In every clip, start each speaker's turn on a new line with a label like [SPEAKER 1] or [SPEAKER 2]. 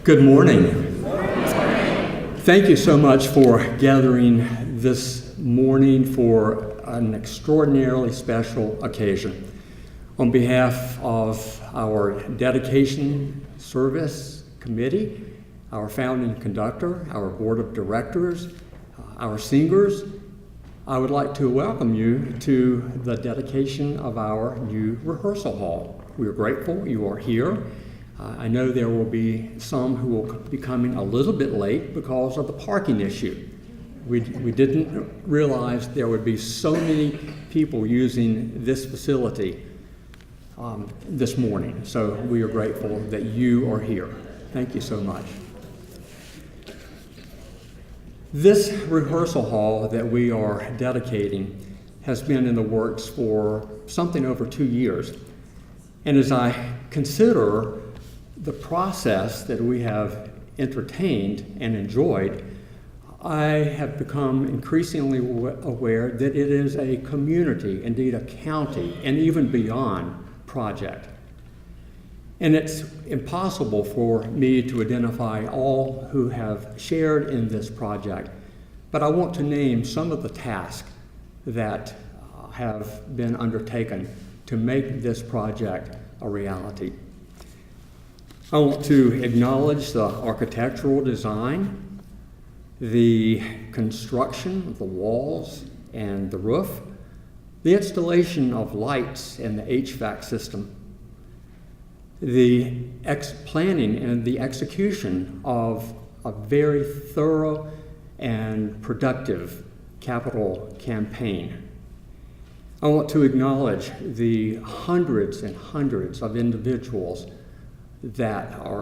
[SPEAKER 1] Good morning. Thank you so much for gathering this morning for an extraordinarily special occasion. On behalf of our dedication service committee, our founding conductor, our board of directors, our singers, I would like to welcome you to the dedication of our new rehearsal hall. We are grateful you are here. I know there will be some who will be coming a little bit late because of the parking issue. We didn't realize there would be so many people using this facility this morning. So we are grateful that you are here. Thank you so much. This rehearsal hall that we are dedicating has been in the works for something over 2 years. And as I consider the process that we have entertained and enjoyed, I have become increasingly aware that it is a community, indeed a county, and even beyond project. And it's impossible for me to identify all who have shared in this project, but I want to name some of the tasks that have been undertaken to make this project a reality. I want to acknowledge the architectural design, the construction of the walls and the roof, the installation of lights and the HVAC system, the planning and the execution of a very thorough and productive capital campaign. I want to acknowledge the hundreds and hundreds of individuals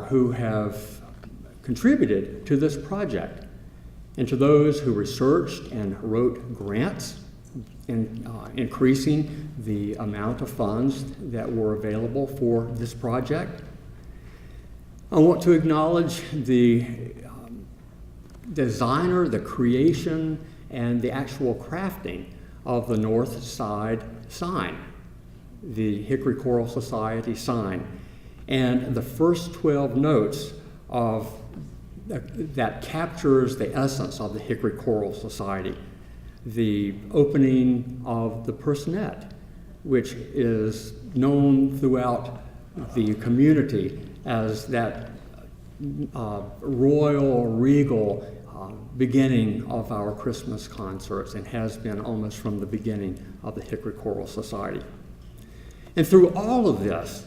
[SPEAKER 1] who have contributed to this project, and to those who researched and wrote grants, and increasing the amount of funds that were available for this project. I want to acknowledge the designer, the creation, and the actual crafting of the North Side sign, the Hickory Choral Society sign, and the first 12 notes of that captures the essence of the Hickory Choral Society. The opening of the personette, which is known throughout the community as that royal, regal beginning of our Christmas concerts, and has been almost from the beginning of the Hickory Choral Society. And through all of this,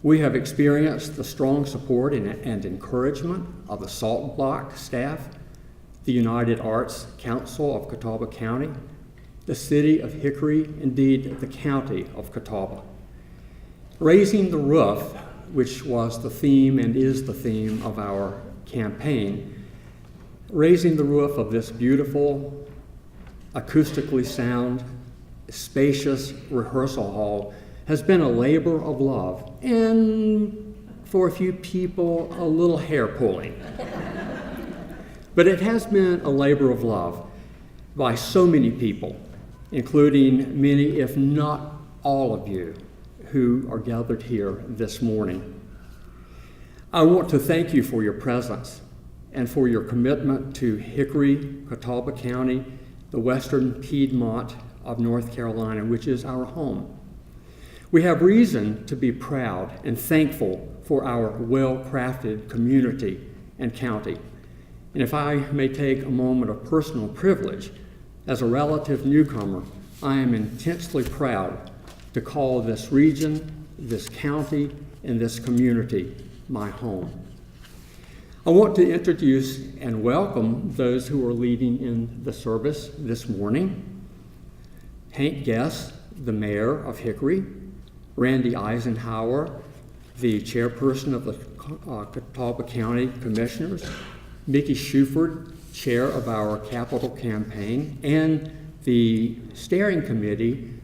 [SPEAKER 1] we have experienced the strong support and encouragement of the Salt Block staff, the United Arts Council of Catawba County, the city of Hickory, indeed the county of Catawba. Raising the roof, which was the theme and is the theme of our campaign, raising the roof of this beautiful, acoustically sound, spacious rehearsal hall has been a labor of love, and for a few people, a little hair pulling. But it has been a labor of love by so many people, including many, if not all of you, who are gathered here this morning. I want to thank you for your presence and for your commitment to Hickory, Catawba County, the Western Piedmont of North Carolina, which is our home. We have reason to be proud and thankful for our well-crafted community and county. And if I may take a moment of personal privilege, as a relative newcomer, I am intensely proud to call this region, this county, and this community my home. I want to introduce and welcome those who are leading in the service this morning. Hank Guess, the mayor of Hickory, Randy Eisenhower, the chairperson of the Catawba County Commissioners, Mickey Shuford, chair of our capital campaign, and the steering committee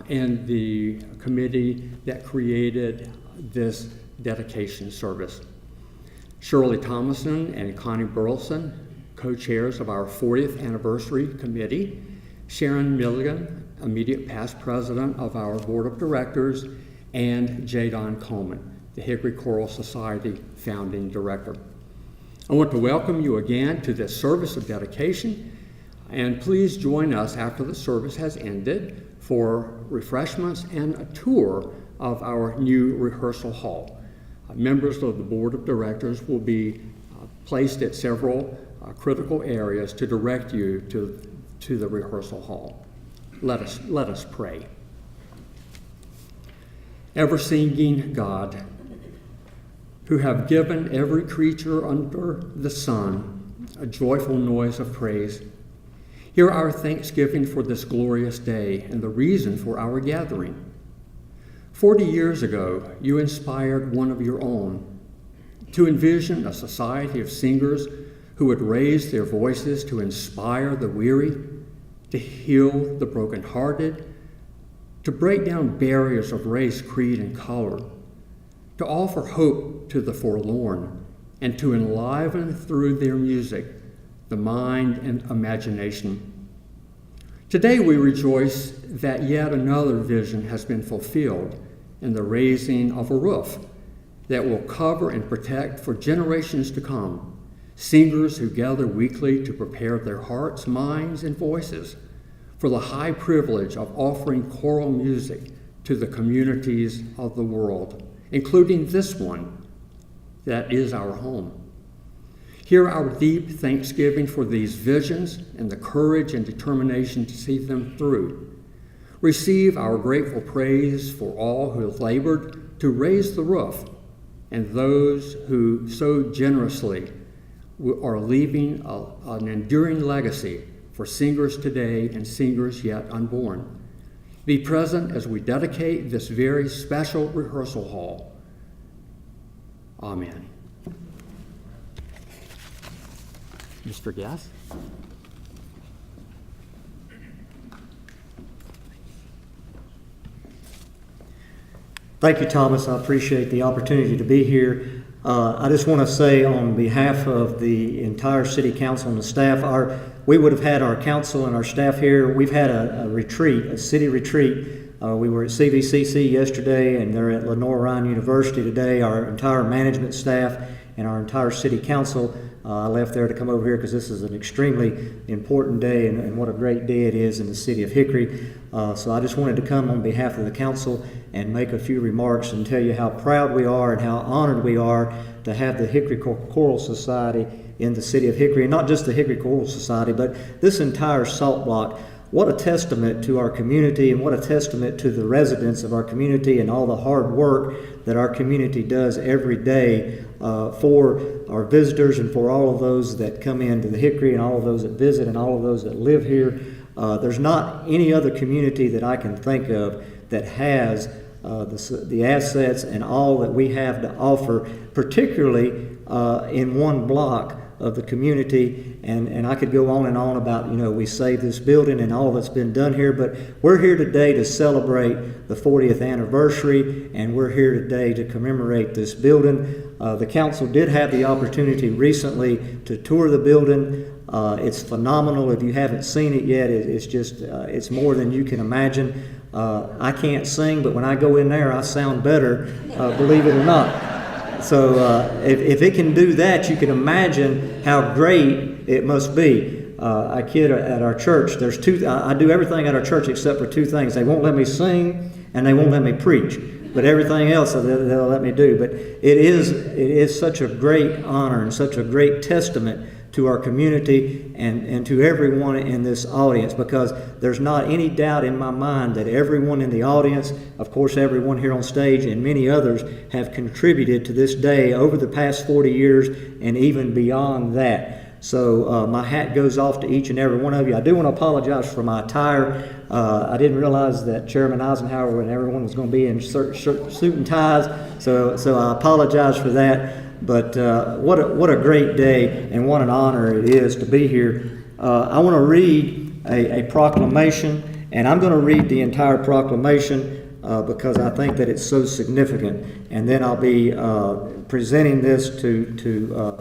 [SPEAKER 1] and the committee that created this dedication service. Shirley Thomason and Connie Burleson, co-chairs of our 40th anniversary committee, Sharon Milligan, immediate past president of our board of directors, and J. Don Coleman, the Hickory Choral Society founding director. I want to welcome you again to this service of dedication, and please join us after the service has ended for refreshments and a tour of our new rehearsal hall. Members of the board of directors will be placed at several critical areas to direct you to the rehearsal hall. Let us pray. Ever-singing God, who have given every creature under the sun a joyful noise of praise, hear our thanksgiving for this glorious day and the reason for our gathering. 40 years ago, you inspired one of your own to envision a society of singers who would raise their voices to inspire the weary, to heal the brokenhearted, to break down barriers of race, creed, and color, to offer hope to the forlorn, and to enliven through their music the mind and imagination. Today we rejoice that yet another vision has been fulfilled in the raising of a roof that will cover and protect for generations to come, singers who gather weekly to prepare their hearts, minds, and voices for the high privilege of offering choral music to the communities of the world, including this one that is our home. Hear our deep thanksgiving for these visions and the courage and determination to see them through. Receive our grateful praise for all who have labored to raise the roof and those who so generously are leaving an enduring legacy for singers today and singers yet unborn. Be present as we dedicate this very special rehearsal hall. Amen. Mr. Guest?
[SPEAKER 2] Thank you, Thomas. I appreciate the opportunity to be here. I just want to say on behalf of the entire City Council and the staff, we would have had our council and our staff here. We've had a retreat, a city retreat. We were at CVCC yesterday, and they're at Lenore-Ryan University today. Our entire management staff and our entire City Council. I left there to come over here because this is an extremely important day, and what a great day it is in the city of Hickory. So I just wanted to come on behalf of the council and make a few remarks and tell you how proud we are and how honored we are to have the Hickory Choral Society in the city of Hickory, and not just the Hickory Choral Society, but this entire salt block. What a testament to our community, and what a testament to the residents of our community and all the hard work that our community does every day for our visitors and for all of those that come into the Hickory and all of those that visit and all of those that live here. There's not any other community that I can think of that has the assets and all that we have to offer, particularly in one block of the community, and I could go on and on about, we saved this building and all that's been done here, but we're here today to celebrate the 40th anniversary, and we're here today to commemorate this building. The council did have the opportunity recently to tour the building. It's phenomenal. If you haven't seen it yet, it's just, it's more than you can imagine. I can't sing, but when I go in there, I sound better, believe it or not. So if it can do that, you can imagine how great it must be. I kid at our church, there's I do everything at our church except for two things. They won't let me sing and they won't let me preach. But everything else they'll let me do. But it is such a great honor and such a great testament to our community and to everyone in this audience, because there's not any doubt in my mind that everyone in the audience, of course everyone here on stage, and many others have contributed to this day over the past 40 years and even beyond that. So my hat goes off to each and every one of you. I do want to apologize for my attire. I didn't realize that Chairman Eisenhower and everyone was going to be in suit and ties, so I apologize for that. But what a great day, and what an honor it is to be here. I want to read a proclamation, and I'm going to read the entire proclamation because I think that it's so significant. And then I'll be presenting this to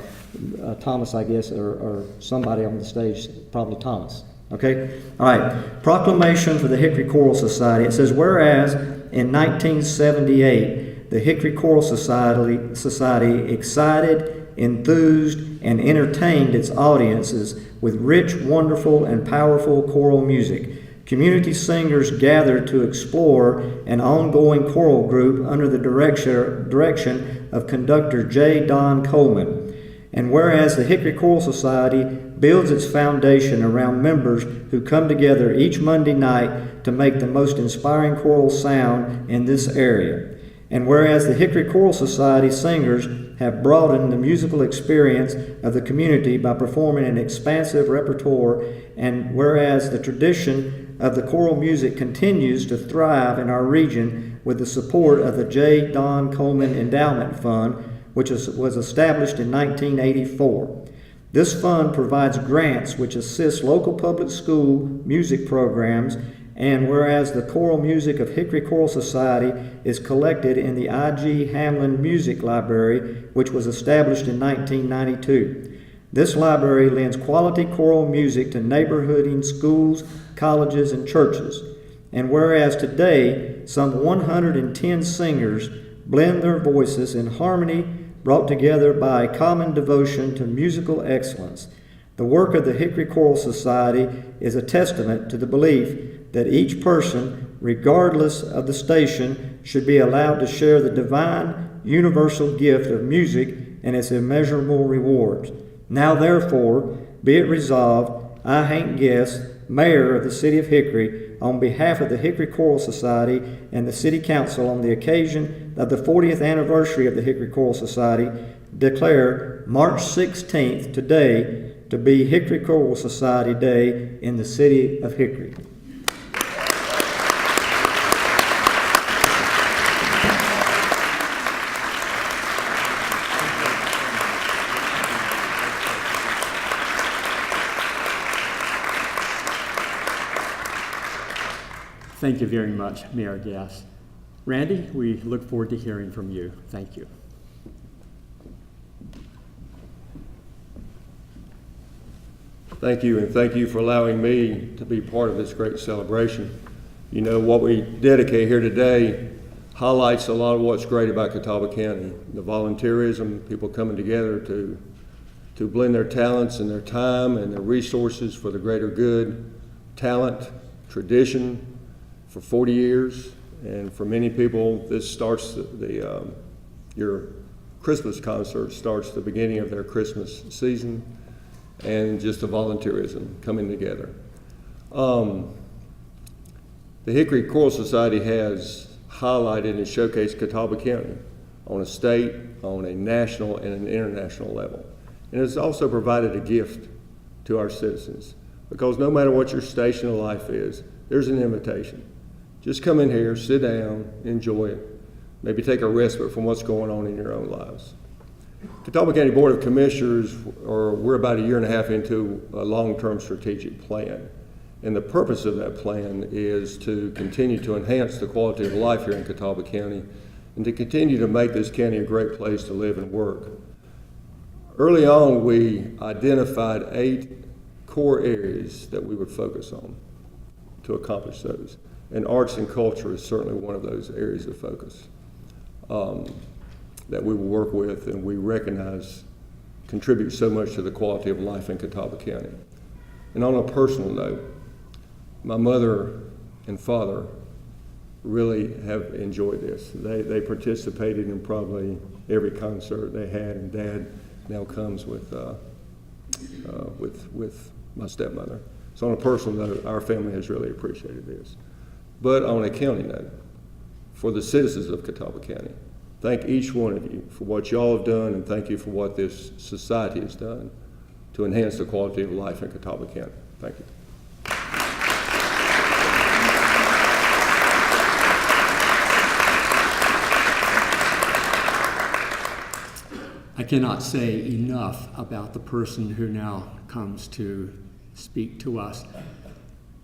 [SPEAKER 2] Thomas, I guess, or somebody on the stage, probably Thomas. Okay? All right. Proclamation for the Hickory Choral Society. It says, whereas in 1978, the Hickory Choral Society, excited enthused, and entertained its audiences with rich, wonderful, and powerful choral music. Community singers gathered to explore an ongoing choral group under the direction of conductor J. Don Coleman. And whereas the Hickory Choral Society builds its foundation around members who come together each Monday night to make the most inspiring choral sound in this area. And whereas the Hickory Choral Society singers have broadened the musical experience of the community by performing an expansive repertoire, and whereas the tradition of the choral music continues to thrive in our region with the support of the J. Don Coleman Endowment Fund, which was established in 1984. This fund provides grants which assist local public school music programs, and whereas the choral music of Hickory Choral Society is collected in the I.G. Hamlin Music Library, which was established in 1992. This library lends quality choral music to neighborhood schools, colleges, and churches. And whereas today some 110 singers blend their voices in harmony, brought together by a common devotion to musical excellence. The work of the Hickory Choral Society is a testament to the belief that each person, regardless of the station, should be allowed to share the divine, universal gift of music and its immeasurable rewards. Now therefore, be it resolved, I, Hank Guest, Mayor of the City of Hickory, on behalf of the Hickory Choral Society and the City Council on the occasion of the 40th anniversary of the Hickory Choral Society, declare March 16th today to be Hickory Choral Society Day in the City of Hickory.
[SPEAKER 1] Thank you very much, Mayor Gass. Randy, we look forward to hearing from you. Thank you.
[SPEAKER 3] Thank you, and thank you for allowing me to be part of this great celebration. You know, what we dedicate here today highlights a lot of what's great about Catawba County. The volunteerism, people coming together to blend their talents and their time and their resources for the greater good, talent, tradition, for 40 years, and for many people, this starts your Christmas concert starts the beginning of their Christmas season, and just the volunteerism coming together. The Hickory Choral Society has highlighted and showcased Catawba County on a state, on a national, and an international level. And it's also provided a gift to our citizens, because no matter what your station of life is, there's an invitation. Just come in here, sit down, enjoy it, maybe take a respite from what's going on in your own lives. Catawba County Board of Commissioners, we're about a year and a half into a long-term strategic plan. And the purpose of that plan is to continue to enhance the quality of life here in Catawba County and to continue to make this county a great place to live and work. Early on, we identified 8 core areas that we would focus on to accomplish those. And arts and culture is certainly one of those areas of focus that we will work with, and we recognize contribute so much to the quality of life in Catawba County. And on a personal note, my mother and father really have enjoyed this. They participated in probably every concert they had, and Dad now comes with my stepmother. So on a personal note, our family has really appreciated this. But on a county note, for the citizens of Catawba County, thank each one of you for what y'all have done, and thank you for what this society has done to enhance the quality of life in Catawba County. Thank you.
[SPEAKER 1] I cannot say enough about the person who now comes to speak to us.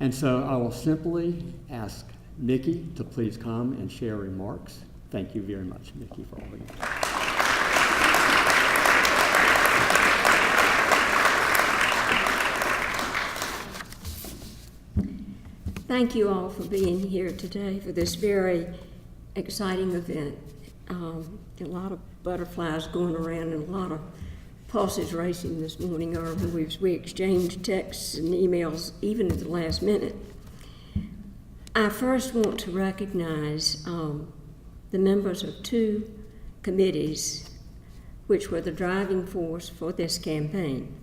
[SPEAKER 1] And so I will simply ask Mickey to please come and share remarks. Thank you very much, Mickey, for all of you.
[SPEAKER 4] Thank you all for being here today for this very exciting event. A lot of butterflies going around and a lot of pulses racing this morning, or we exchanged texts and emails even at the last minute. I first want to recognize the members of two committees which were the driving force for this campaign,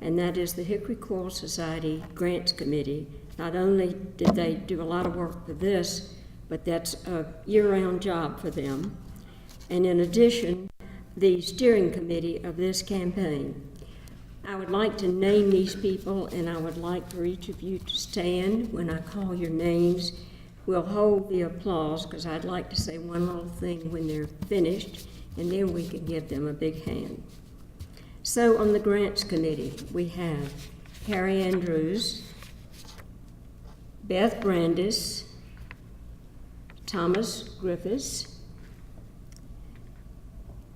[SPEAKER 4] and that is the Hickory Choral Society Grants Committee. Not only did they do a lot of work for this, but that's a year-round job for them. And in addition, the steering committee of this campaign. I would like to name these people, and I would like for each of you to stand when I call your names. We'll hold the applause, because I'd like to say one little thing when they're finished, and then we can give them a big hand. So on the Grants Committee, we have Harry Andrews, Beth Brandis, Thomas Griffiths,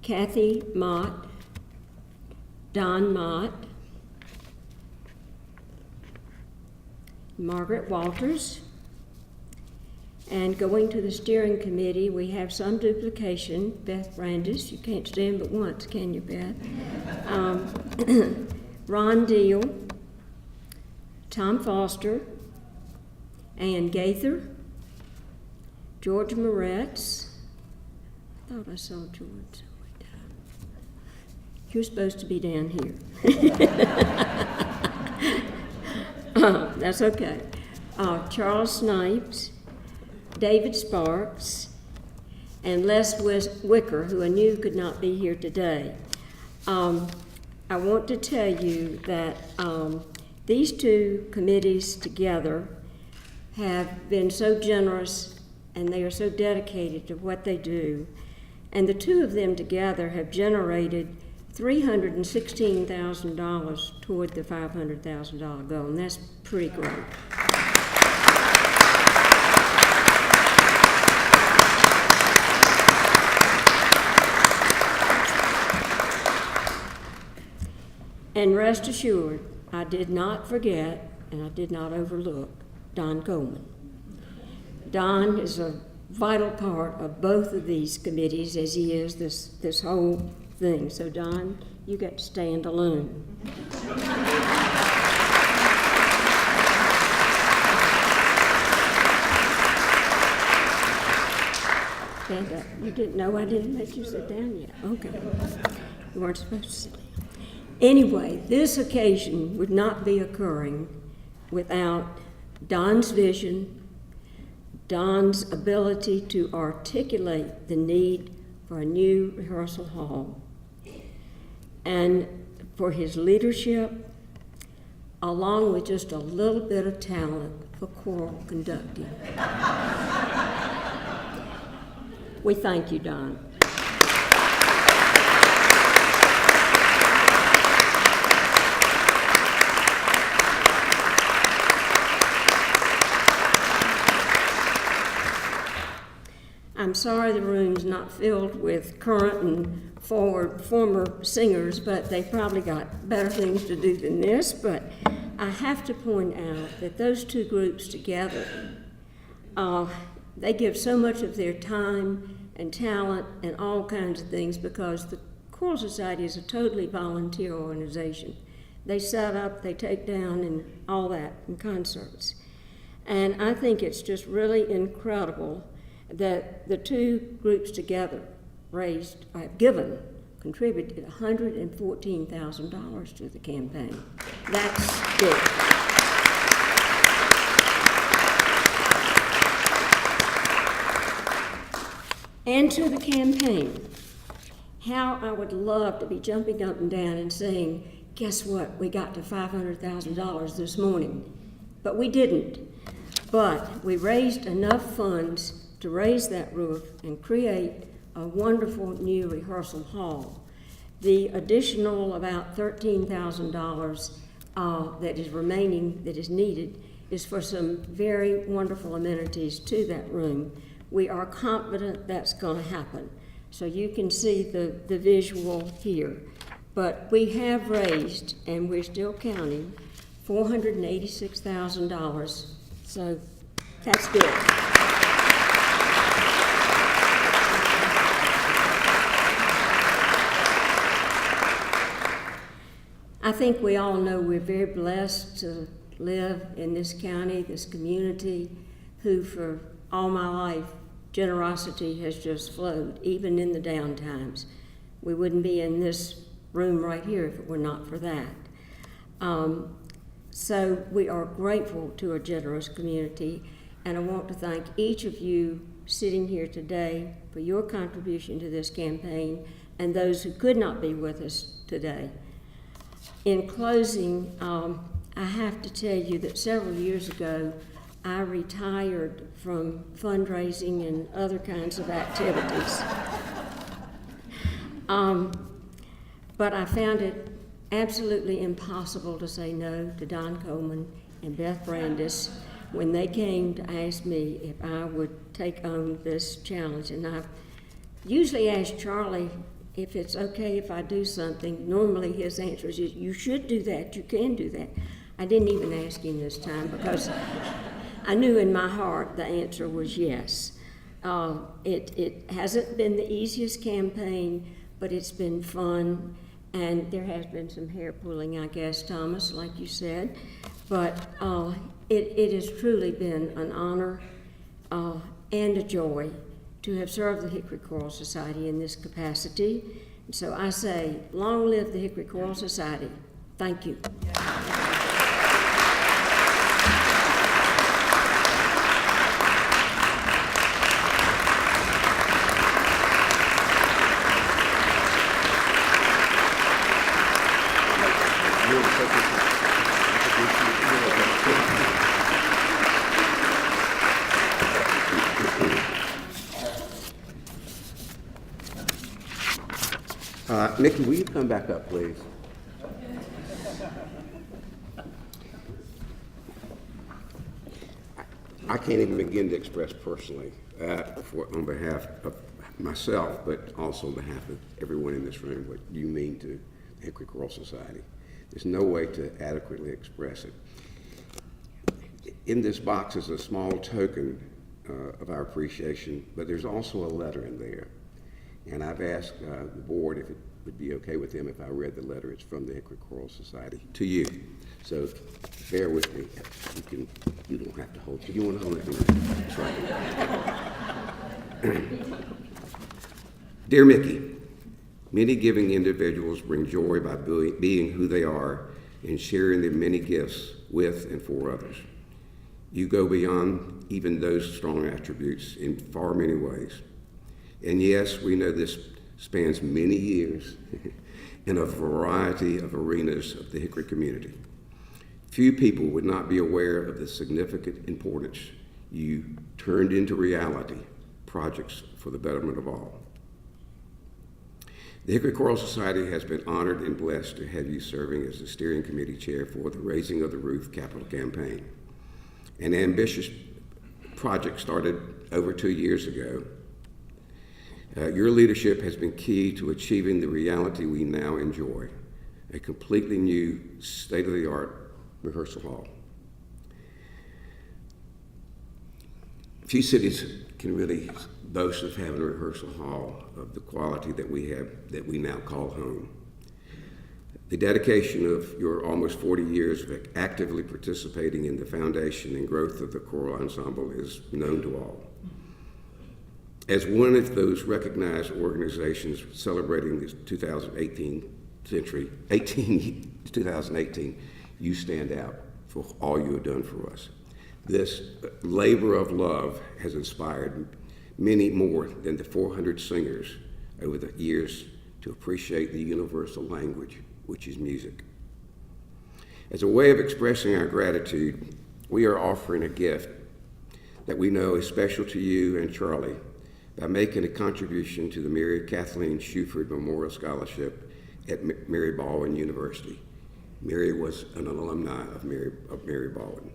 [SPEAKER 4] Kathy Mott, Don Mott, Margaret Walters. And going to the steering committee, we have some duplication. Beth Brandis, you can't stand but once, can you, Beth? Ron Deal, Tom Foster, Ann Gaither, George Moretz. I thought I saw George. You're supposed to be down here. That's okay. Charles Snipes, David Sparks, and Les Wicker, who I knew could not be here today. I want to tell you that these two committees together have been so generous, and they are so dedicated to what they do. And the two of them together have generated $316,000 toward the $500,000 goal, and that's pretty great. And rest assured, I did not forget and I did not overlook Don Coleman. Don is a vital part of both of these committees, as he is this whole thing. So Don, you got to stand alone. Stand up. You didn't know I didn't let you sit down yet. Okay. You weren't supposed to sit down. Anyway, this occasion would not be occurring without Don's vision, Don's ability to articulate the need for a new rehearsal hall, and for his leadership, along with just a little bit of talent for choral conducting. We thank you, Don. I'm sorry the room's not filled with current and former singers, but they probably got better things to do than this. But I have to point out that those two groups together, they give so much of their time and talent and all kinds of things, because the Choral Society is a totally volunteer organization. They set up, they take down, and all that in concerts. And I think it's just really incredible that the two groups together contributed $114,000 to the campaign. That's big. And to the campaign, how I would love to be jumping up and down and saying, guess what, we got to $500,000 this morning. But we didn't. But we raised enough funds to raise that roof and create a wonderful new rehearsal hall. The additional about $13,000 that is remaining, that is needed, is for some very wonderful amenities to that room. We are confident that's going to happen. So you can see the visual here. But we have raised, and we're still counting, $486,000. So that's good. I think we all know we're very blessed to live in this county, this community, who for all my life, generosity has just flowed, even in the down times. We wouldn't be in this room right here if it were not for that. So we are grateful to a generous community, and I want to thank each of you sitting here today for your contribution to this campaign and those who could not be with us today. In closing, I have to tell you that several years ago, I retired from fundraising and other kinds of activities. But I found it absolutely impossible to say no to Don Coleman and Beth Brandis when they came to ask me if I would take on this challenge. And I usually ask Charlie if it's okay if I do something. Normally his answer is, you should do that, you can do that. I didn't even ask him this time because I knew in my heart the answer was yes. It hasn't been the easiest campaign, but it's been fun, and there has been some hair pulling, I guess, Thomas, like you said, but it has truly been an honor and a joy to have served the Hickory Choral Society in this capacity. And so I say, long live the Hickory Choral Society. Thank you.
[SPEAKER 5] Nikki, will you come back up, please? I can't even begin to express personally on behalf of myself, but also on behalf of everyone in this room, what you mean to the Hickory Choral Society. There's no way to adequately express it. In this box is a small token of our appreciation, but there's also a letter in there. And I've asked the board if it would be okay with them if I read the letter. It's from the Hickory Choral Society to you. So bear with me. You don't have to hold it. You want to hold it? That's right. Dear Mickey, many giving individuals bring joy by being who they are and sharing their many gifts with and for others. You go beyond even those strong attributes in far many ways. And yes, we know this spans many years in a variety of arenas of the Hickory community. Few people would not be aware of the significant importance you turned into reality, projects for the betterment of all. The Hickory Choral Society has been honored and blessed to have you serving as the steering committee chair for the Raising of the Roof capital campaign. An ambitious project started over 2 years ago. Your leadership has been key to achieving the reality we now enjoy, a completely new state-of-the-art rehearsal hall. Few cities can really boast of having a rehearsal hall of the quality that we have, that we now call home. The dedication of your almost 40 years of actively participating in the foundation and growth of the choral ensemble is known to all. As one of those recognized organizations celebrating this 2018, you stand out for all you have done for us. This labor of love has inspired many more than the 400 singers over the years to appreciate the universal language, which is music. As a way of expressing our gratitude, we are offering a gift that we know is special to you and Charlie by making a contribution to the Mary Kathleen Shuford Memorial Scholarship at Mary Baldwin University. Mary was an alumni of Mary Baldwin.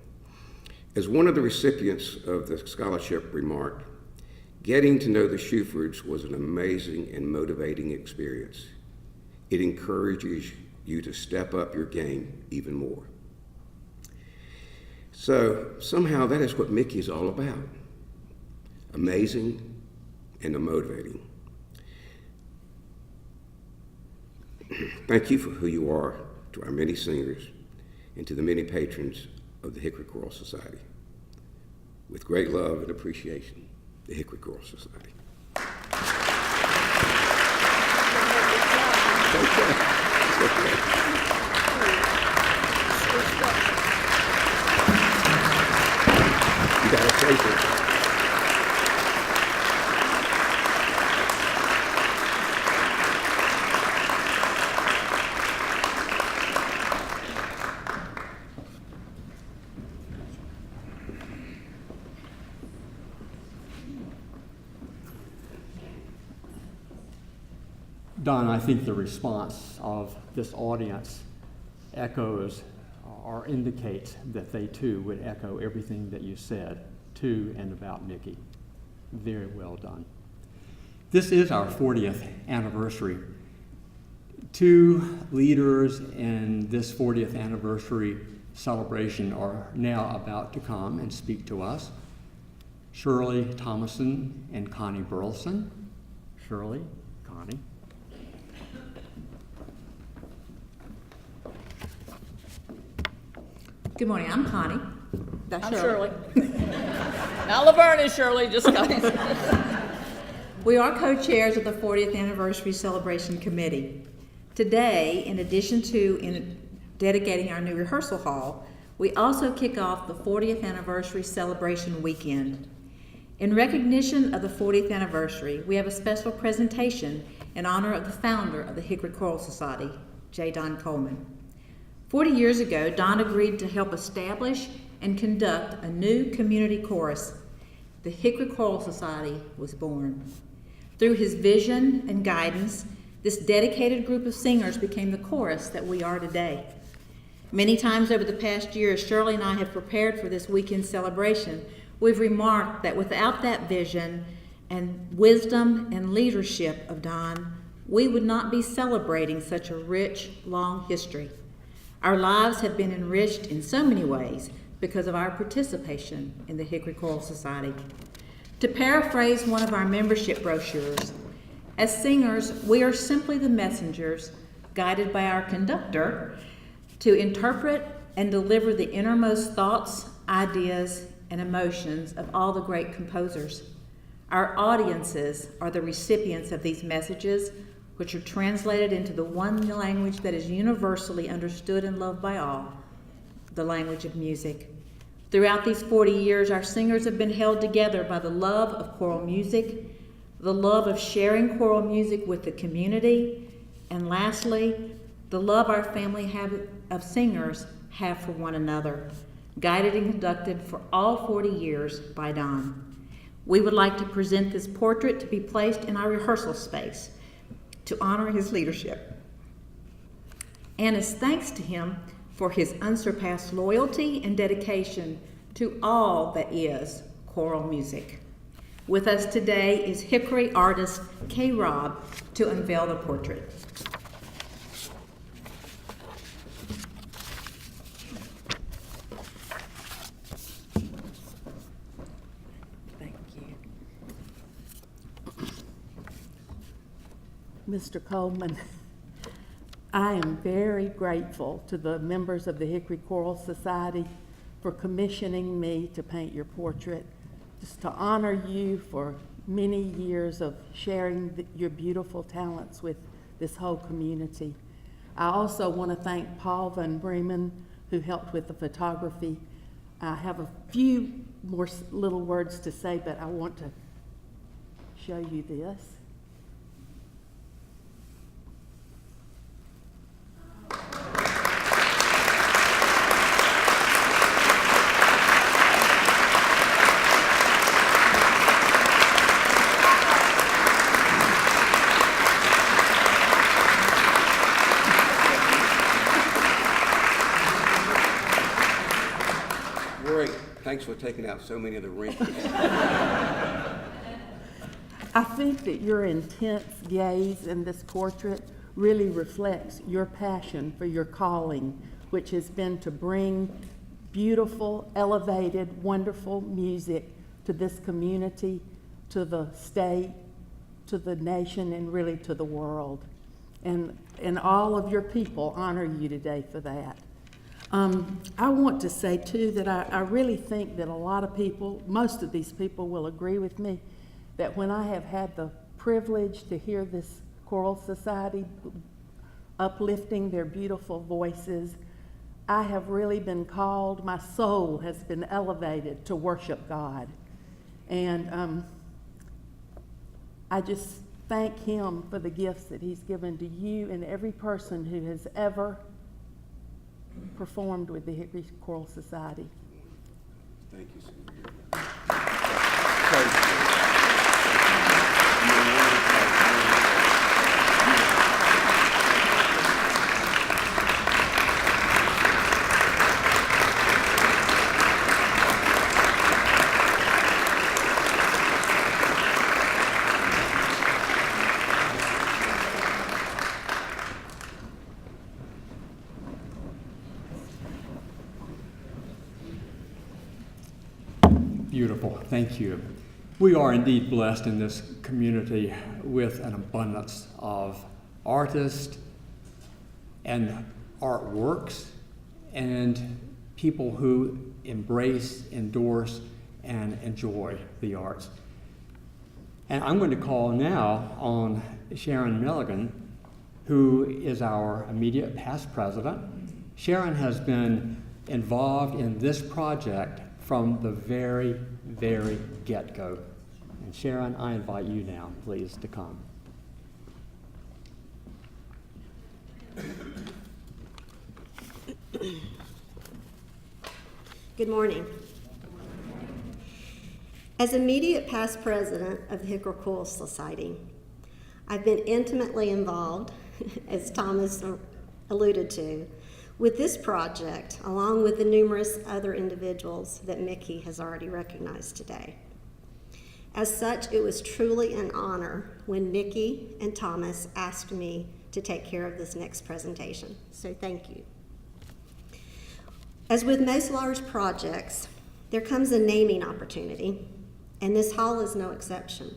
[SPEAKER 5] As one of the recipients of the scholarship remarked, getting to know the Shufords was an amazing and motivating experience. It encourages you to step up your game even more. So somehow that is what Mickey is all about. Amazing and motivating. Thank you for who you are to our many singers, and to the many patrons of the Hickory Choral Society. With great love and appreciation, the Hickory Choral Society. You gotta take it.
[SPEAKER 1] Don, I think the response of this audience echoes or indicates that they too would echo everything that you said to and about Mickey. Very well done. This is our 40th anniversary. Two leaders in this 40th anniversary celebration are now about to come and speak to us. Shirley Thomason and Connie Burleson. Shirley, Connie.
[SPEAKER 6] Good morning, I'm Connie. That's
[SPEAKER 7] I'm Shirley. Now Laverne is Shirley, just guys.
[SPEAKER 6] We are co-chairs of the 40th Anniversary Celebration Committee. Today, in addition to dedicating our new rehearsal hall, we also kick off the 40th Anniversary Celebration Weekend. In recognition of the 40th anniversary, we have a special presentation in honor of the founder of the Hickory Choral Society, J. Don Coleman. 40 years ago, Don agreed to help establish and conduct a new community chorus. The Hickory Choral Society was born. Through his vision and guidance, this dedicated group of singers became the chorus that we are today. Many times over the past year, as Shirley and I have prepared for this weekend celebration, we've remarked that without that vision and wisdom and leadership of Don, we would not be celebrating such a rich, long history. Our lives have been enriched in so many ways because of our participation in the Hickory Choral Society. To paraphrase one of our membership brochures, as singers, we are simply the messengers guided by our conductor to interpret and deliver the innermost thoughts, ideas, and emotions of all the great composers. Our audiences are the recipients of these messages, which are translated into the one language that is universally understood and loved by all, the language of music. Throughout these 40 years, our singers have been held together by the love of choral music, the love of sharing choral music with the community, and lastly, the love our family of singers have for one another, guided and conducted for all 40 years by Don. We would like to present this portrait to be placed in our rehearsal space to honor his leadership, and as thanks to him for his unsurpassed loyalty and dedication to all that is choral music. With us today is Hickory artist K. Robb to unveil the portrait. Thank you.
[SPEAKER 8] Mr. Coleman, I am very grateful to the members of the Hickory Choral Society for commissioning me to paint your portrait, just to honor you for many years of sharing your beautiful talents with this whole community. I also want to thank Paul Van Bremen, who helped with the photography. I have a few more little words to say, but I want to show you this.
[SPEAKER 5] Thanks for taking out so many of the wrinkles.
[SPEAKER 8] I think that your intense gaze in this portrait really reflects your passion for your calling, which has been to bring beautiful, elevated, wonderful music to this community, to the state, to the nation, and really to the world. and all of your people honor you today for that. I want to say too that I really think that a lot of people, most of these people will agree with me, that when I have had the privilege to hear this choral society uplifting their beautiful voices, I have really been called, my soul has been elevated to worship God. And I just thank Him for the gifts that He's given to you and every person who has ever performed with the Hickory Choral Society.
[SPEAKER 5] Thank you, Senator.
[SPEAKER 1] Beautiful, thank you. We are indeed blessed in this community with an abundance of artists and artworks and people who embrace, endorse, and enjoy the arts. And I'm going to call now on Sharon Milligan, who is our immediate past president. Sharon has been involved in this project from the very, very get-go. And Sharon, I invite you now, please, to come.
[SPEAKER 9] Good morning. As immediate past president of the Hickory Choral Society, I've been intimately involved, as Thomas alluded to, with this project, along with the numerous other individuals that Mickey has already recognized today. As such, it was truly an honor when Mickey and Thomas asked me to take care of this next presentation, so thank you. As with most large projects, there comes a naming opportunity, and this hall is no exception.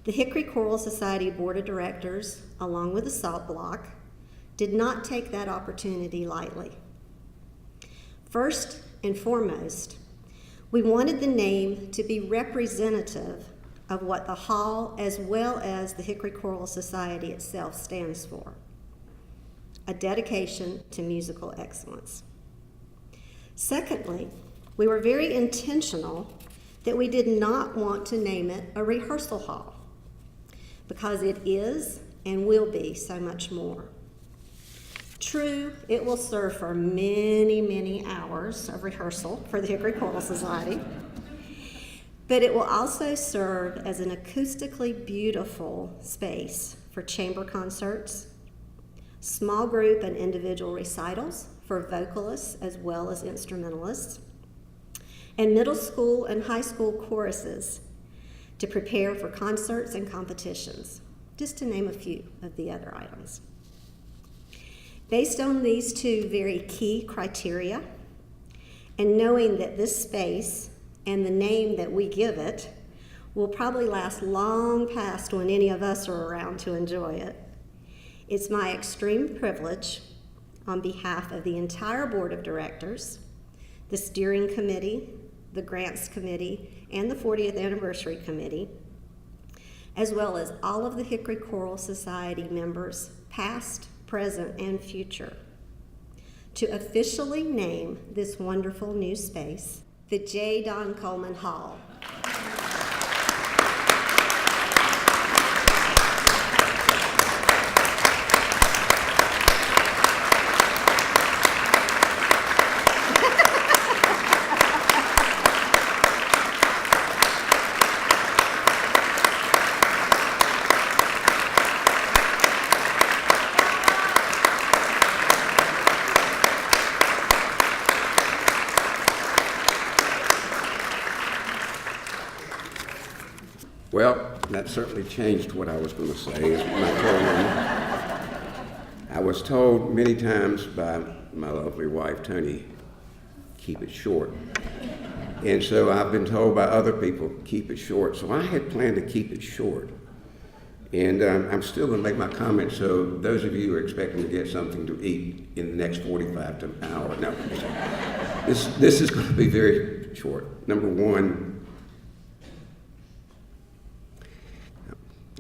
[SPEAKER 9] The Hickory Choral Society Board of Directors, along with the Salt Block, did not take that opportunity lightly. First and foremost, we wanted the name to be representative of what the hall as well as the Hickory Choral Society itself stands for: a dedication to musical excellence. Secondly, we were very intentional that we did not want to name it a rehearsal hall, because it is and will be so much more. True, it will serve for many, many hours of rehearsal for the Hickory Choral Society, but it will also serve as an acoustically beautiful space for chamber concerts, small group and individual recitals for vocalists as well as instrumentalists, and middle school and high school choruses to prepare for concerts and competitions, just to name a few of the other items. Based on these two very key criteria, and knowing that this space and the name that we give it will probably last long past when any of us are around to enjoy it, it's my extreme privilege, on behalf of the entire Board of Directors, the Steering Committee, the Grants Committee, and the 40th Anniversary Committee, as well as all of the Hickory Choral Society members, past, present, and future, to officially name this wonderful new space the J. Don Coleman Hall.
[SPEAKER 5] Well, that certainly changed what I was going to say. I was told many times by my lovely wife, Tony, keep it short. And so I've been told by other people, keep it short. So I had planned to keep it short. And I'm still going to make my comment, so those of you who are expecting to get something to eat in the next 45 to an hour, no, this is going to be very short. Number one,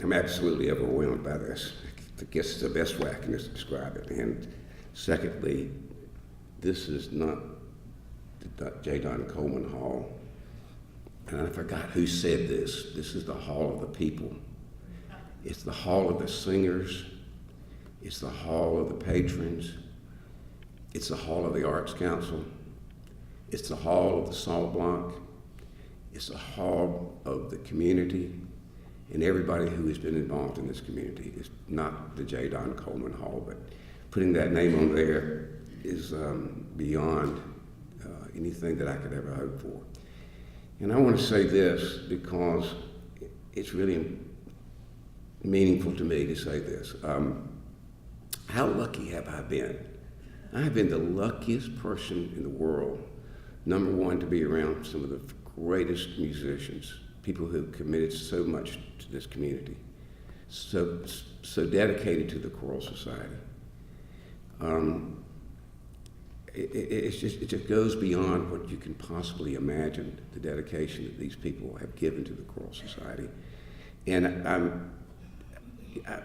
[SPEAKER 5] I'm absolutely overwhelmed by this. I guess it's the best way I can describe it. And secondly, this is not the J. Don Coleman Hall. And I forgot who said this. This is the Hall of the People. It's the Hall of the Singers. It's the Hall of the Patrons. It's the Hall of the Arts Council. It's the Hall of the Salt Block. It's the Hall of the community. And everybody who has been involved in this community is not the J. Don Coleman Hall, but putting that name on there is beyond anything that I could ever hope for. And I want to say this because it's really meaningful to me to say this. How lucky have I been? I have been the luckiest person in the world, number one, to be around some of the greatest musicians, people who have committed so much to this community, so dedicated to the Choral Society. It just goes beyond what you can possibly imagine, the dedication that these people have given to the Choral Society. And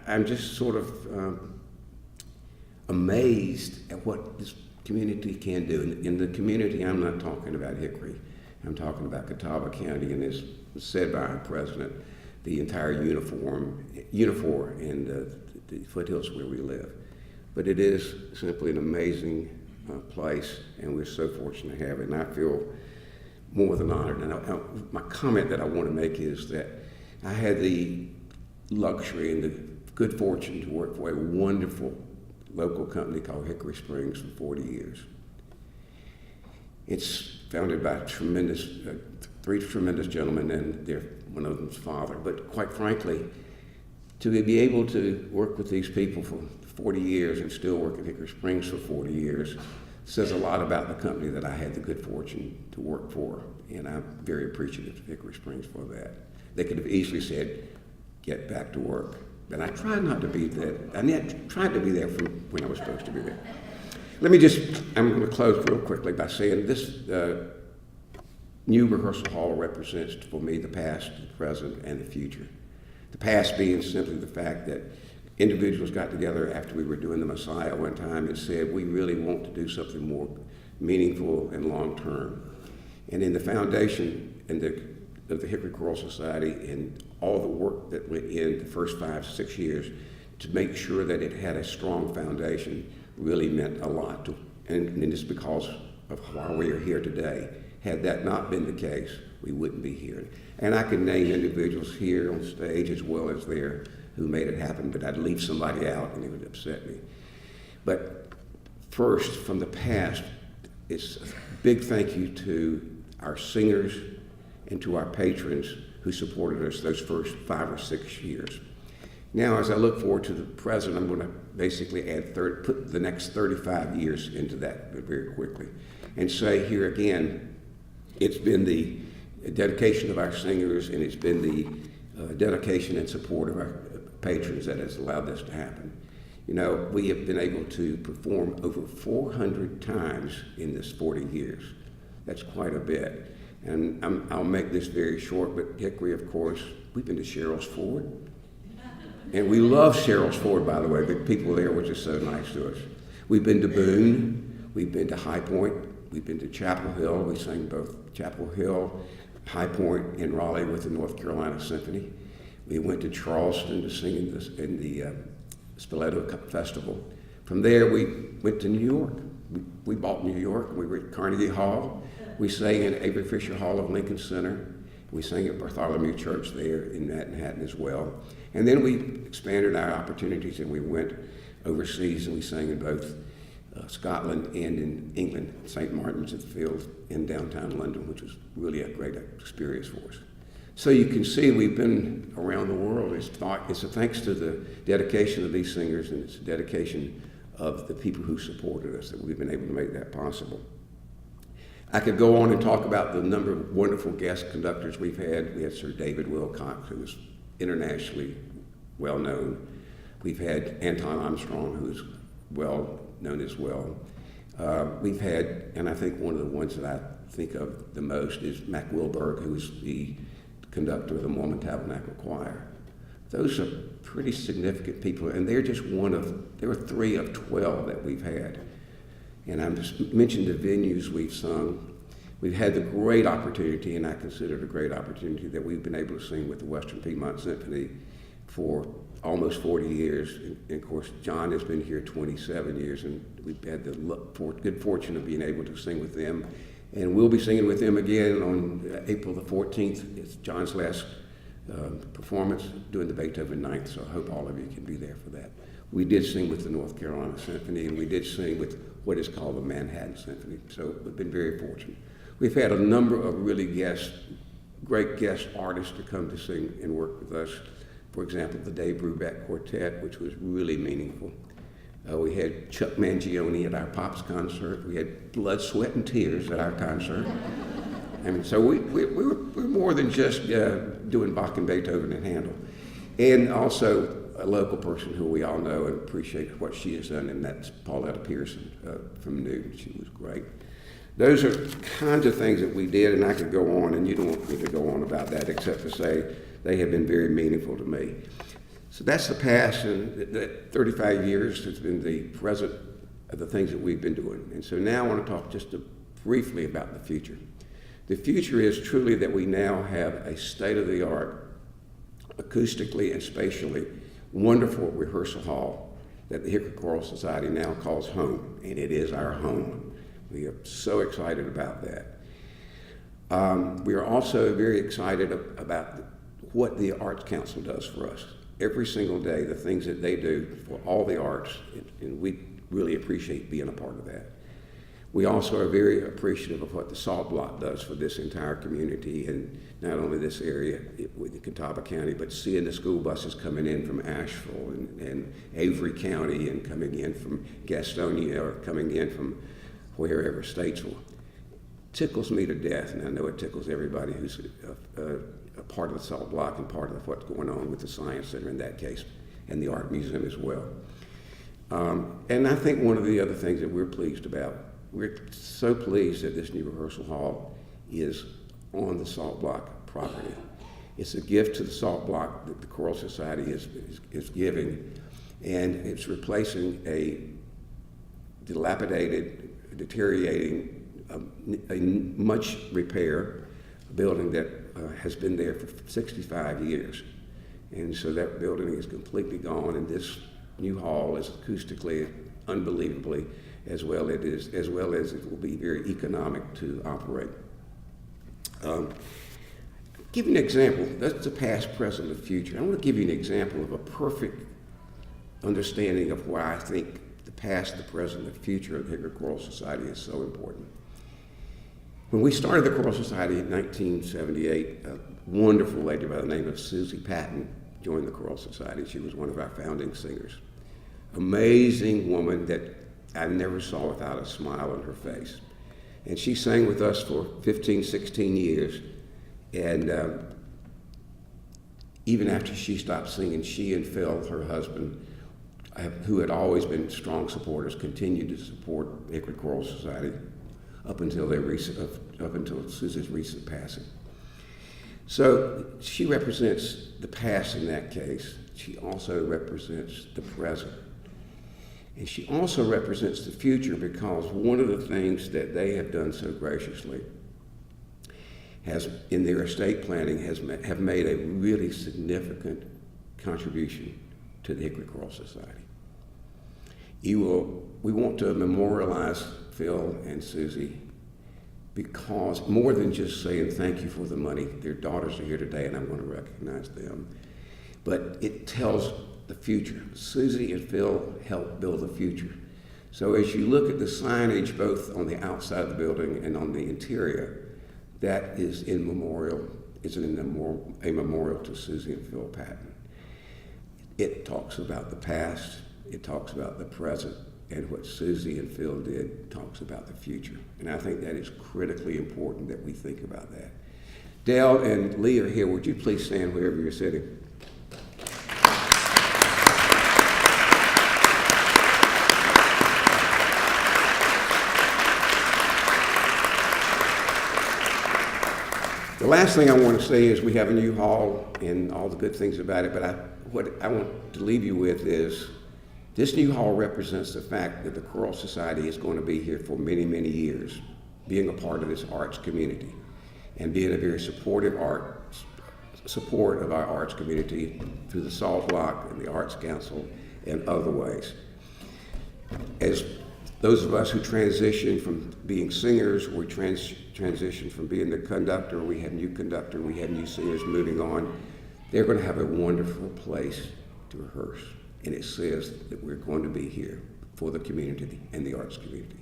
[SPEAKER 5] I'm just sort of amazed at what this community can do. In the community, I'm not talking about Hickory. I'm talking about Catawba County, and as said by our president, the entire uniform and the foothills where we live. But it is simply an amazing place, and we're so fortunate to have it, and I feel more than honored. And my comment that I want to make is that I had the luxury and the good fortune to work for a wonderful local company called Hickory Springs for 40 years. It's founded by three tremendous gentlemen, and one of them's father. But quite frankly, to be able to work with these people for 40 years and still work at Hickory Springs for 40 years says a lot about the company that I had the good fortune to work for, and I'm very appreciative of Hickory Springs for that. They could have easily said, get back to work. And I tried not to be there. I tried to be there from when I was supposed to be there. I'm going to close real quickly by saying this new rehearsal hall represents for me the past, the present, and the future. The past being simply the fact that individuals got together after we were doing the Messiah one time and said, we really want to do something more meaningful and long-term. And in the foundation of the Hickory Choral Society and all the work that went in the first 5-6 years to make sure that it had a strong foundation really meant a lot. And it's because of why we are here today. Had that not been the case, we wouldn't be here. And I can name individuals here on stage as well as there who made it happen, but I'd leave somebody out and it would upset me. But first, from the past, it's a big thank you to our singers and to our patrons who supported us those first 5 or 6 years. Now, as I look forward to the present, I'm going to basically put the next 35 years into that very quickly and say here again, it's been the dedication of our singers and it's been the dedication and support of our patrons that has allowed this to happen. You know, we have been able to perform over 400 times in this 40 years. That's quite a bit. And I'll make this very short, but Hickory, of course, we've been to Cheryl's Ford. And we love Cheryl's Ford, by the way. The people there were just so nice to us. We've been to Boone. We've been to High Point. We've been to Chapel Hill. We sang both Chapel Hill, High Point, and Raleigh with the North Carolina Symphony. We went to Charleston to sing in the Spoleto Festival. From there, we went to New York. We bought New York. We were at Carnegie Hall. We sang in Avery Fisher Hall of Lincoln Center. We sang at Bartholomew Church there in Manhattan as well. And then we expanded our opportunities and we went overseas and we sang in both Scotland and in England, St. Martin's at the Field in downtown London, which was really a great experience for us. So you can see we've been around the world. It's thanks to the dedication of these singers and it's the dedication of the people who supported us that we've been able to make that possible. I could go on and talk about the number of wonderful guest conductors we've had. We had Sir David Wilcox, who was internationally well known. We've had Anton Armstrong, who's well known as well. We've had, and I think one of the ones that I think of the most is Mac Wilberg, who's the conductor of the Mormon Tabernacle Choir. Those are pretty significant people, and they're just there were 3 of 12 that we've had. And I just mentioned the venues we've sung. We've had the great opportunity, and I consider it a great opportunity, that we've been able to sing with the Western Piedmont Symphony for almost 40 years. And of course, John has been here 27 years, and we've had the good fortune of being able to sing with them. And we'll be singing with them again on April the 14th. It's John's last performance doing the Beethoven Ninth, so I hope all of you can be there for that. We did sing with the North Carolina Symphony, and we did sing with what is called the Manhattan Symphony, so we've been very fortunate. We've had a number of really great guest artists to come to sing and work with us. For example, the Dave Brubeck Quartet, which was really meaningful. We had Chuck Mangione at our Pops concert. We had Blood, Sweat, and Tears at our concert. I mean, so we're more than just doing Bach and Beethoven and Handel. And also a local person who we all know and appreciate what she has done, and that's Pauletta Pearson from Newton. She was great. Those are kinds of things that we did, and I could go on, and you don't want me to go on about that except to say they have been very meaningful to me. So that's the past, and that 35 years has been the present of the things that we've been doing. And so now I want to talk just briefly about the future. The future is truly that we now have a state-of-the-art, acoustically and spatially wonderful rehearsal hall that the Hickory Choral Society now calls home, and it is our home. We are so excited about that. We are also very excited about what the Arts Council does for us. Every single day, the things that they do for all the arts, and we really appreciate being a part of that. We also are very appreciative of what the Salt Block does for this entire community, and not only this area with Catawba County, but seeing the school buses coming in from Asheville and Avery County and coming in from Gastonia or coming in from wherever, Statesville. Tickles me to death, and I know it tickles everybody who's a part of the Salt Block and part of what's going on with the Science Center in that case, and the Art Museum as well. And I think one of the other things that we're pleased about, we're so pleased that this new rehearsal hall is on the Salt Block property. It's a gift to the Salt Block that the Choral Society is giving, and it's replacing a dilapidated, deteriorating, a much repair building that has been there for 65 years. And so that building is completely gone, and this new hall is acoustically, unbelievably, as well as it will be very economic to operate. Give you an example. That's the past, present, and future. I want to give you an example of a perfect understanding of why I think the past, the present, and the future of the Hickory Choral Society is so important. When we started the Choral Society in 1978, a wonderful lady by the name of Susie Patton joined the Choral Society. She was one of our founding singers. Amazing woman that I never saw without a smile on her face. And she sang with us for 15, 16 years. And even after she stopped singing, she and Phil, her husband, who had always been strong supporters, continued to support the Hickory Choral Society up until Susie's recent passing. So she represents the past in that case. She also represents the present. And she also represents the future, because one of the things that they have done so graciously in their estate planning have made a really significant contribution to the Hickory Choral Society. We want to memorialize Phil and Susie, because more than just saying thank you for the money, their daughters are here today and I want to recognize them, but it tells the future. Susie and Phil helped build the future. So as you look at the signage both on the outside of the building and on the interior, that is a memorial to Susie and Phil Patton. It talks about the past, it talks about the present, and what Susie and Phil did talks about the future. And I think that is critically important that we think about that. Dale and Lee are here. Would you please stand wherever you're sitting? The last thing I want to say is we have a new hall and all the good things about it, but what I want to leave you with is this new hall represents the fact that the Choral Society is going to be here for many, many years, being a part of this arts community and being a very support of our arts community through the Salt Block and the Arts Council and other ways. As those of us who transition from being singers, we transition from being the conductor, we have new singers moving on. They're going to have a wonderful place to rehearse. And it says that we're going to be here for the community and the arts community.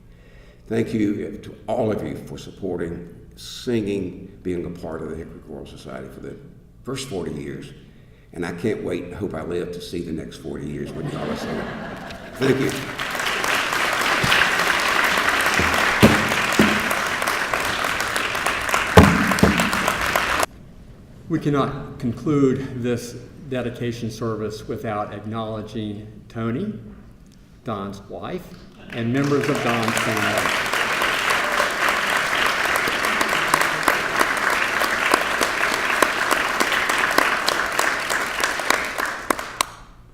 [SPEAKER 5] Thank you to all of you for supporting, singing, being a part of the Hickory Choral Society for the first 40 years. And I can't wait, I hope I live to see the next 40 years when y'all are singing. Thank you.
[SPEAKER 1] We cannot conclude this dedication service without acknowledging Tony, Don's wife, and members of Don's family.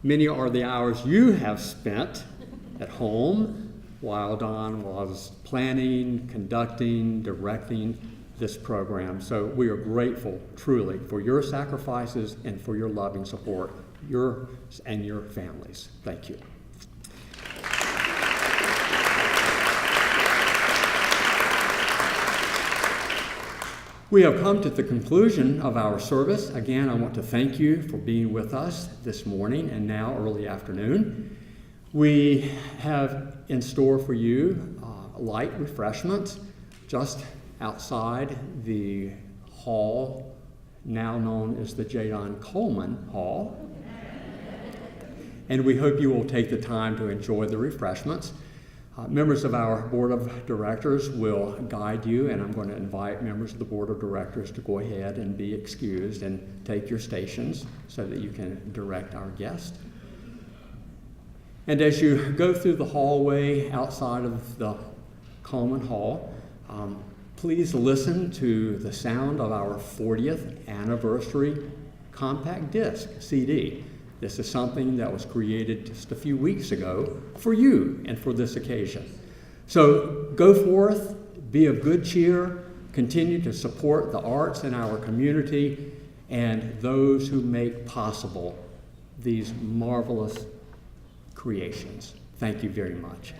[SPEAKER 1] Many are the hours you have spent at home while Don was planning, conducting, directing this program. So we are grateful, truly, for your sacrifices and for your loving support, yours and your families. Thank you. We have come to the conclusion of our service. Again, I want to thank you for being with us this morning and now early afternoon. We have in store for you light refreshments just outside the hall, now known as the J. Don Coleman Hall. And we hope you will take the time to enjoy the refreshments. Members of our Board of Directors will guide you, and I'm going to invite members of the Board of Directors to go ahead and be excused and take your stations so that you can direct our guests. And as you go through the hallway outside of the Coleman Hall, please listen to the sound of our 40th anniversary compact disc CD. This is something that was created just a few weeks ago for you and for this occasion. So go forth, be of good cheer, continue to support the arts in our community and those who make possible these marvelous creations. Thank you very much.